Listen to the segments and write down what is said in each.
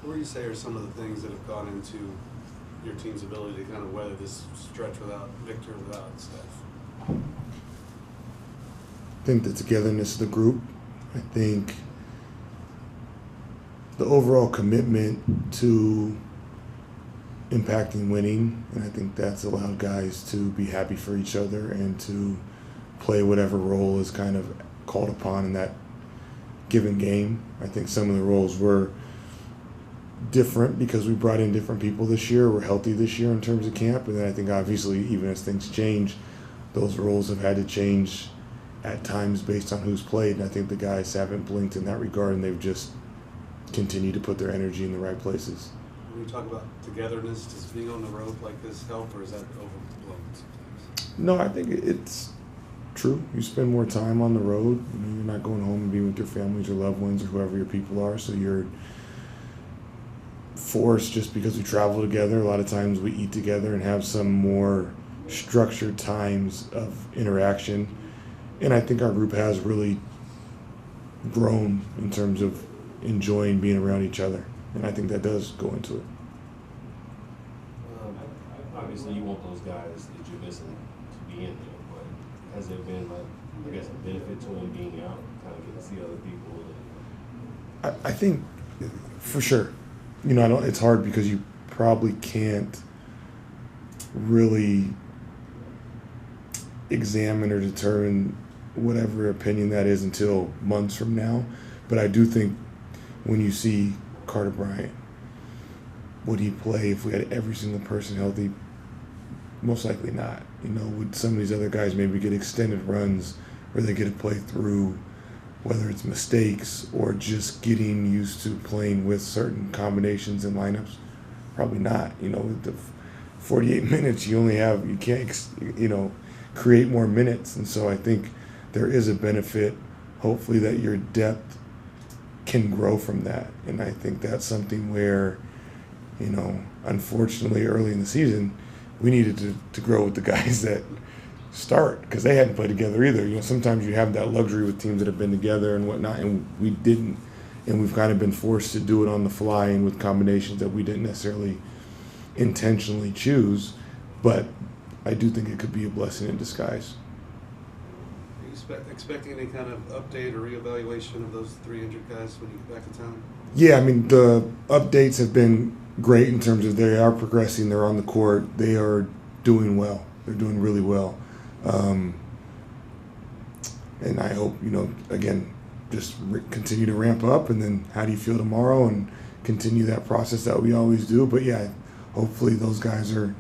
What do you say are some of the things that have gone into your team's ability to kind of weather this stretch without Victor, without Steph? I think the togetherness of the group. I think the overall commitment to impacting winning, and I think that's allowed guys to be happy for each other and to play whatever role is kind of called upon in that given game. I think some of the roles were different because we brought in different people this year. We're healthy this year in terms of camp, and then I think obviously even as things change, those roles have had to change at times based on who's played, and I think the guys haven't blinked in that regard, and they've just continued to put their energy in the right places. When you talk about togetherness, does being on the road like this help, or is that overblown sometimes? No, I think it's true. You spend more time on the road. You know, you're not going home and being with your families or loved ones or whoever your people are, so you're forced, just because we travel together, a lot of times we eat together and have some more structured times of interaction. And I think our group has really grown in terms of enjoying being around each other. And I think that does go into it. Obviously, you want those guys that you're missing to be in there, but has there been, like, I guess, a benefit to them being out, kind of getting to see other people? I think for sure. You know, it's hard because you probably can't really examine or determine whatever opinion that is until months from now. But I do think when you see Carter Bryant, would he play if we had every single person healthy? Most likely not. You know, would some of these other guys maybe get extended runs where they get to play through, whether it's mistakes or just getting used to playing with certain combinations and lineups? Probably not. You know, with the 48 minutes, you can't, create more minutes. And so I think there is a benefit, hopefully, that your depth can grow from that. And I think that's something where, unfortunately, early in the season, we needed to grow with the guys that start, because they hadn't played together either. You know, sometimes you have that luxury with teams that have been together and whatnot, and we didn't. And we've kind of been forced to do it on the fly and with combinations that we didn't necessarily intentionally choose. But I do think it could be a blessing in disguise. Are you expecting any kind of update or reevaluation of those 3 injured guys when you get back to town? Yeah, I mean, the updates have been great in terms of they are progressing. They're on the court. They are doing well. They're doing really well. And I hope, again, just continue to ramp up, and then how do you feel tomorrow, and continue that process that we always do. But yeah, hopefully those guys are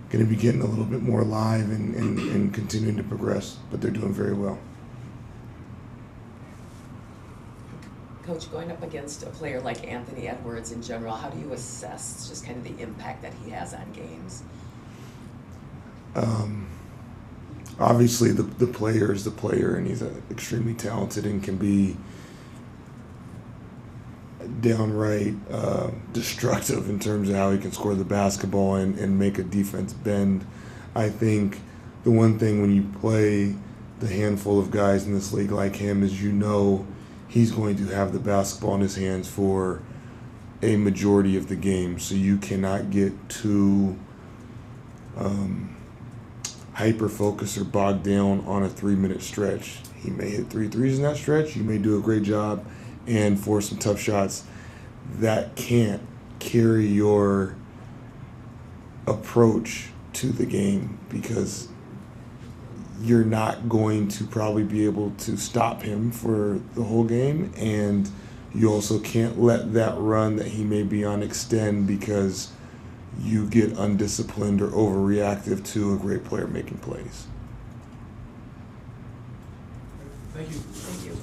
going to be getting a little bit more live and continuing to progress, but they're doing very well. Coach, going up against a player like Anthony Edwards in general, how do you assess just kind of the impact that he has on games? Obviously, the player is the player, and he's extremely talented and can be downright destructive in terms of how he can score the basketball and make a defense bend. I think the one thing when you play the handful of guys in this league like him is he's going to have the basketball in his hands for a majority of the game. So you cannot get too hyper-focused or bogged down on a 3-minute stretch. He may hit 3 threes in that stretch. You may do a great job and force some tough shots. That can't carry your approach to the game, because you're not going to probably be able to stop him for the whole game, and you also can't let that run that he may be on extend because you get undisciplined or overreactive to a great player making plays. Thank you. Thank you.